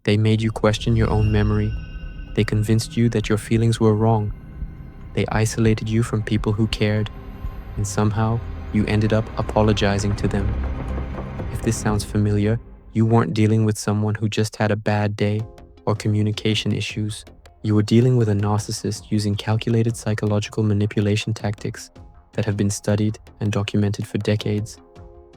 They made you question your own memory. They convinced you that your feelings were wrong. They isolated you from people who cared, and somehow you ended up apologizing to them. If this sounds familiar, you weren't dealing with someone who just had a bad day or communication issues. You were dealing with a narcissist using calculated psychological manipulation tactics that have been studied and documented for decades.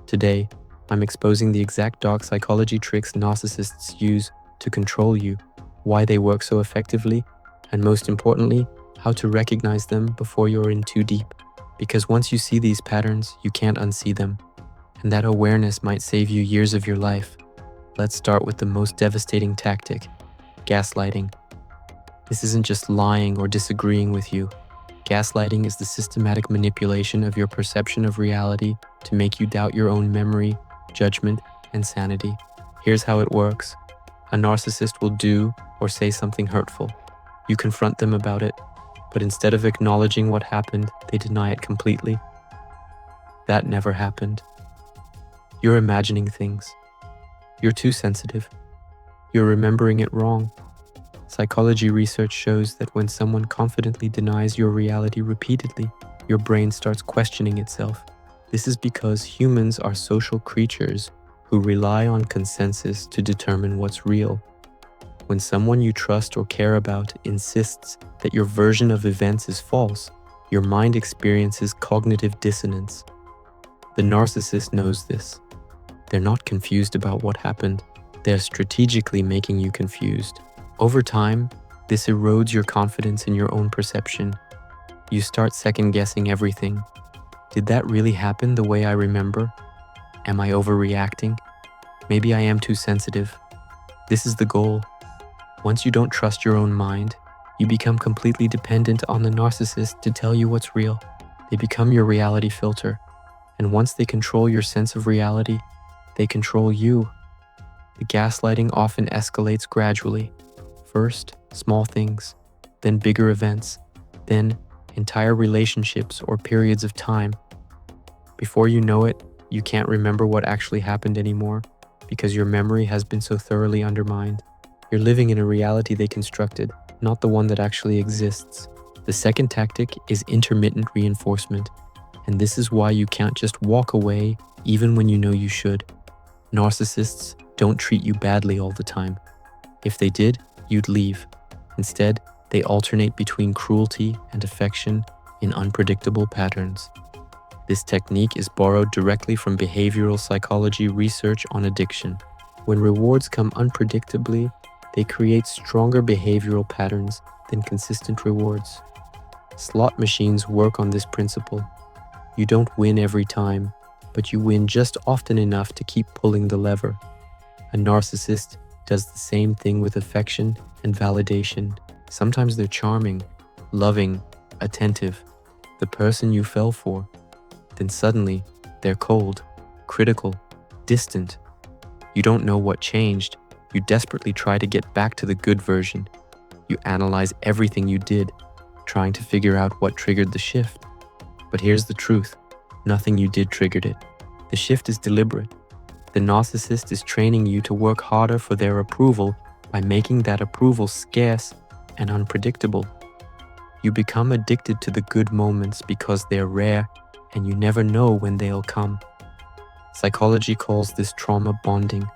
Today, I'm exposing the exact dark psychology tricks narcissists use to control you, why they work so effectively, and most importantly, how to recognize them before you're in too deep. Because once you see these patterns, you can't unsee them, and that awareness might save you years of your life. Let's start with the most devastating tactic: gaslighting. This isn't just lying or disagreeing with you. Gaslighting is the systematic manipulation of your perception of reality to make you doubt your own memory, judgment, and sanity. Here's how it works. A narcissist will do or say something hurtful. You confront them about it, but instead of acknowledging what happened, they deny it completely. That never happened. You're imagining things. You're too sensitive. You're remembering it wrong. Psychology research shows that when someone confidently denies your reality repeatedly, your brain starts questioning itself. This is because humans are social creatures who rely on consensus to determine what's real. When someone you trust or care about insists that your version of events is false, your mind experiences cognitive dissonance. The narcissist knows this. They're not confused about what happened. They're strategically making you confused. Over time, this erodes your confidence in your own perception. You start second-guessing everything. Did that really happen the way I remember? Am I overreacting? Maybe I am too sensitive. This is the goal. Once you don't trust your own mind, you become completely dependent on the narcissist to tell you what's real. They become your reality filter. And once they control your sense of reality, they control you. The gaslighting often escalates gradually. First, small things, then bigger events, then entire relationships or periods of time. Before you know it, you can't remember what actually happened anymore because your memory has been so thoroughly undermined. You're living in a reality they constructed, not the one that actually exists. The second tactic is intermittent reinforcement, and this is why you can't just walk away even when you know you should. Narcissists don't treat you badly all the time. If they did, you'd leave. Instead, they alternate between cruelty and affection in unpredictable patterns. This technique is borrowed directly from behavioral psychology research on addiction. When rewards come unpredictably, they create stronger behavioral patterns than consistent rewards. Slot machines work on this principle. You don't win every time, but you win just often enough to keep pulling the lever. A narcissist does the same thing with affection and validation. Sometimes they're charming, loving, attentive, the person you fell for. Then suddenly, they're cold, critical, distant. You don't know what changed. You desperately try to get back to the good version. You analyze everything you did, trying to figure out what triggered the shift. But here's the truth. Nothing you did triggered it. The shift is deliberate. The narcissist is training you to work harder for their approval by making that approval scarce and unpredictable. You become addicted to the good moments because they're rare and you never know when they'll come. Psychology calls this trauma bonding.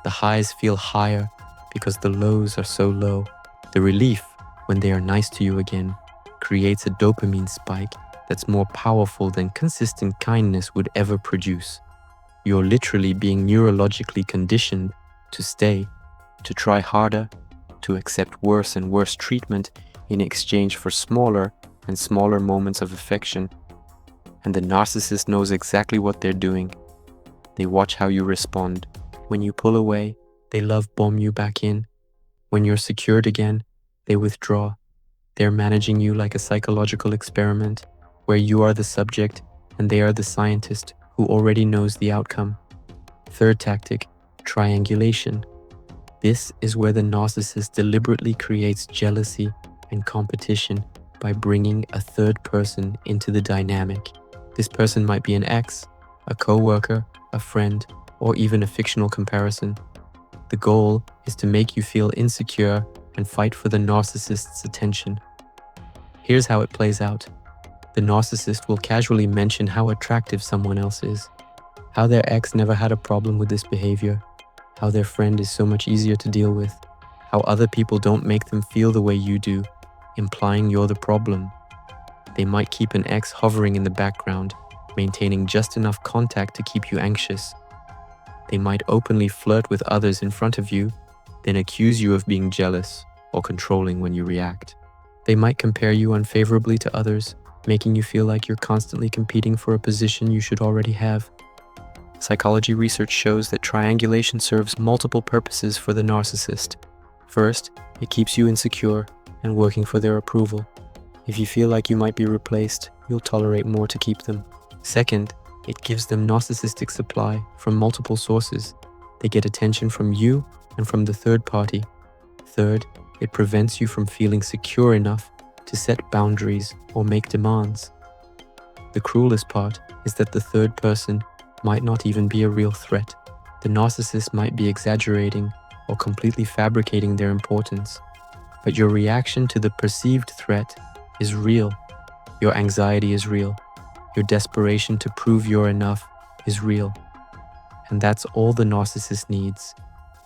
The highs feel higher because the lows are so low. The relief, when they are nice to you again, creates a dopamine spike that's more powerful than consistent kindness would ever produce. You're literally being neurologically conditioned to stay, to try harder, to accept worse and worse treatment in exchange for smaller and smaller moments of affection. And the narcissist knows exactly what they're doing. They watch how you respond. When you pull away, they love bomb you back in. When you're secured again, they withdraw. They're managing you like a psychological experiment where you are the subject and they are the scientist who already knows the outcome. Third tactic, triangulation. This is where the narcissist deliberately creates jealousy and competition by bringing a third person into the dynamic. This person might be an ex, a co-worker, a friend, or even a fictional comparison. The goal is to make you feel insecure and fight for the narcissist's attention. Here's how it plays out. The narcissist will casually mention how attractive someone else is, how their ex never had a problem with this behavior, how their friend is so much easier to deal with, how other people don't make them feel the way you do, implying you're the problem. They might keep an ex hovering in the background, maintaining just enough contact to keep you anxious. They might openly flirt with others in front of you, then accuse you of being jealous or controlling when you react. They might compare you unfavorably to others, making you feel like you're constantly competing for a position you should already have. Psychology research shows that triangulation serves multiple purposes for the narcissist. First, it keeps you insecure and working for their approval. If you feel like you might be replaced, you'll tolerate more to keep them. Second, it gives them narcissistic supply from multiple sources. They get attention from you and from the third party. Third, it prevents you from feeling secure enough to set boundaries or make demands. The cruelest part is that the third person might not even be a real threat. The narcissist might be exaggerating or completely fabricating their importance. But your reaction to the perceived threat is real. Your anxiety is real. Your desperation to prove you're enough is real. And that's all the narcissist needs.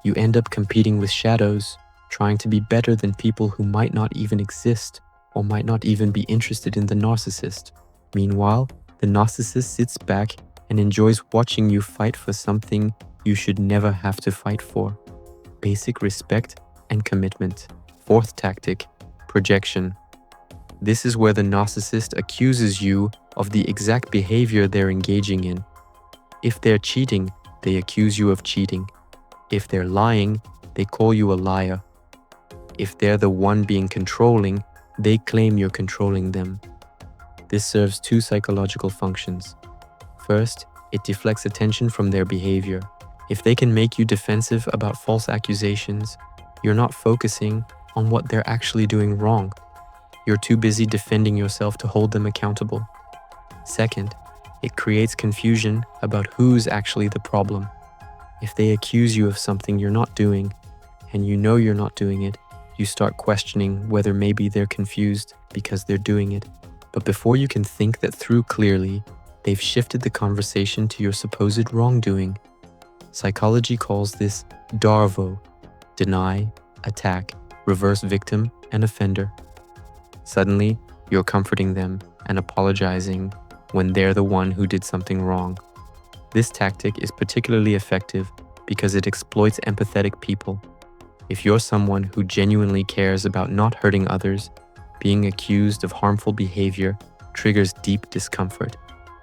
You end up competing with shadows, trying to be better than people who might not even exist or might not even be interested in the narcissist. Meanwhile, the narcissist sits back and enjoys watching you fight for something you should never have to fight for. Basic respect and commitment. Fourth tactic, projection. This is where the narcissist accuses you of the exact behavior they're engaging in. If they're cheating, they accuse you of cheating. If they're lying, they call you a liar. If they're the one being controlling, they claim you're controlling them. This serves two psychological functions. First, it deflects attention from their behavior. If they can make you defensive about false accusations, you're not focusing on what they're actually doing wrong. You're too busy defending yourself to hold them accountable. Second, it creates confusion about who's actually the problem. If they accuse you of something you're not doing, and you know you're not doing it, you start questioning whether maybe they're confused because they're doing it. But before you can think that through clearly, they've shifted the conversation to your supposed wrongdoing. Psychology calls this DARVO, deny, attack, reverse victim, and offender. Suddenly, you're comforting them and apologizing when they're the one who did something wrong. This tactic is particularly effective because it exploits empathetic people. If you're someone who genuinely cares about not hurting others, being accused of harmful behavior triggers deep discomfort.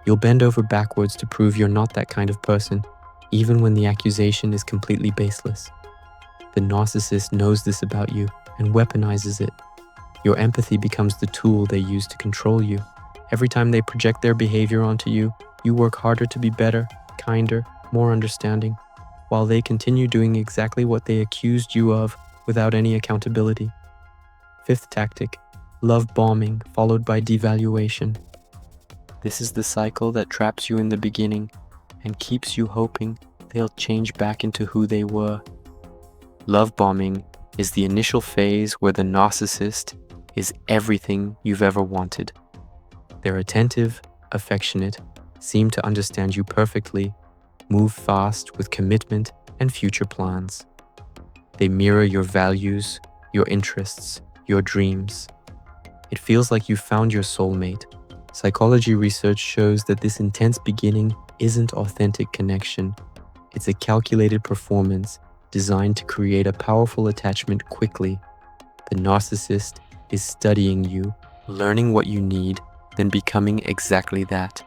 You'll bend over backwards to prove you're not that kind of person, even when the accusation is completely baseless. The narcissist knows this about you and weaponizes it. Your empathy becomes the tool they use to control you. Every time they project their behavior onto you, you work harder to be better, kinder, more understanding, while they continue doing exactly what they accused you of without any accountability. Fifth tactic, love bombing followed by devaluation. This is the cycle that traps you in the beginning and keeps you hoping they'll change back into who they were. Love bombing is the initial phase where the narcissist is everything you've ever wanted. They're attentive, affectionate, seem to understand you perfectly, move fast with commitment and future plans. They mirror your values, your interests, your dreams. It feels like you found your soulmate. Psychology research shows that this intense beginning isn't authentic connection. It's a calculated performance designed to create a powerful attachment quickly. The narcissist is studying you, learning what you need, then becoming exactly that.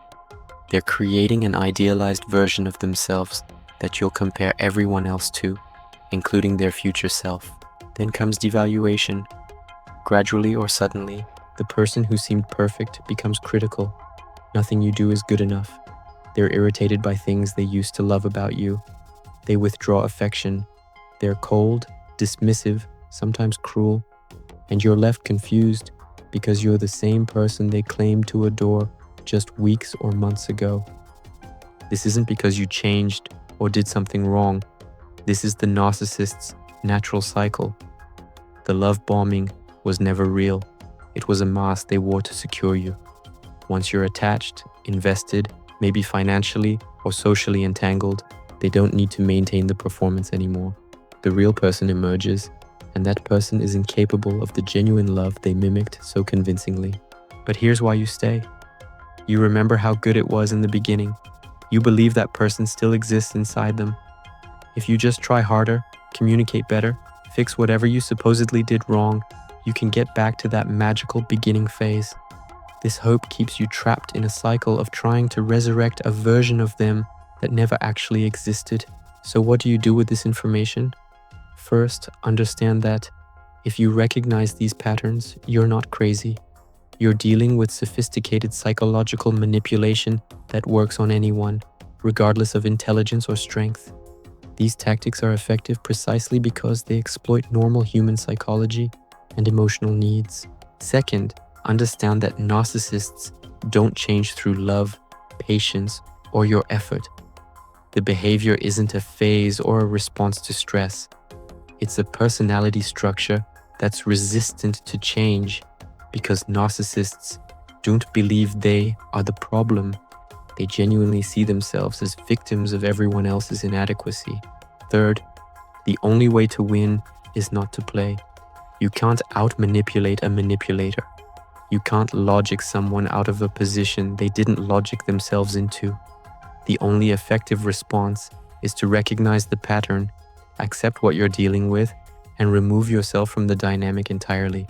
They're creating an idealized version of themselves that you'll compare everyone else to, including their future self. Then comes devaluation. Gradually or suddenly, the person who seemed perfect becomes critical. Nothing you do is good enough. They're irritated by things they used to love about you. They withdraw affection. They're cold, dismissive, sometimes cruel, and you're left confused because you're the same person they claimed to adore just weeks or months ago. This isn't because you changed or did something wrong. This is the narcissist's natural cycle. The love bombing was never real. It was a mask they wore to secure you. Once you're attached, invested, maybe financially or socially entangled, they don't need to maintain the performance anymore. The real person emerges, and that person is incapable of the genuine love they mimicked so convincingly. But here's why you stay. You remember how good it was in the beginning. You believe that person still exists inside them. If you just try harder, communicate better, fix whatever you supposedly did wrong, you can get back to that magical beginning phase. This hope keeps you trapped in a cycle of trying to resurrect a version of them that never actually existed. So what do you do with this information? First, understand that if you recognize these patterns, you're not crazy. You're dealing with sophisticated psychological manipulation that works on anyone, regardless of intelligence or strength. These tactics are effective precisely because they exploit normal human psychology and emotional needs. Second, understand that narcissists don't change through love, patience, or your effort. The behavior isn't a phase or a response to stress. It's a personality structure that's resistant to change because narcissists don't believe they are the problem. They genuinely see themselves as victims of everyone else's inadequacy. Third, the only way to win is not to play. You can't out-manipulate a manipulator. You can't logic someone out of a position they didn't logic themselves into. The only effective response is to recognize the pattern, accept what you're dealing with, and remove yourself from the dynamic entirely.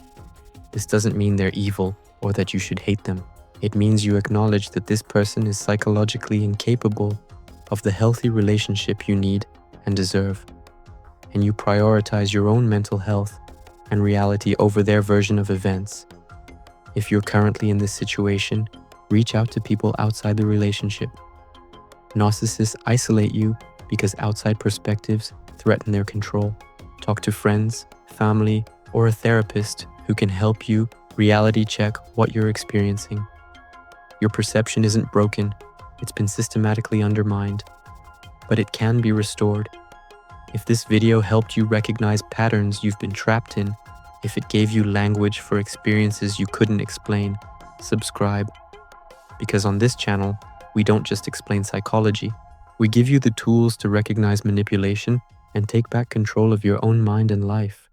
This doesn't mean they're evil or that you should hate them. It means you acknowledge that this person is psychologically incapable of the healthy relationship you need and deserve, and you prioritize your own mental health and reality over their version of events. If you're currently in this situation, reach out to people outside the relationship. Narcissists isolate you because outside perspectives threaten their control. Talk to friends, family, or a therapist who can help you reality check what you're experiencing. Your perception isn't broken, it's been systematically undermined, but it can be restored. If this video helped you recognize patterns you've been trapped in, if it gave you language for experiences you couldn't explain, subscribe. Because on this channel, we don't just explain psychology. We give you the tools to recognize manipulation and take back control of your own mind and life.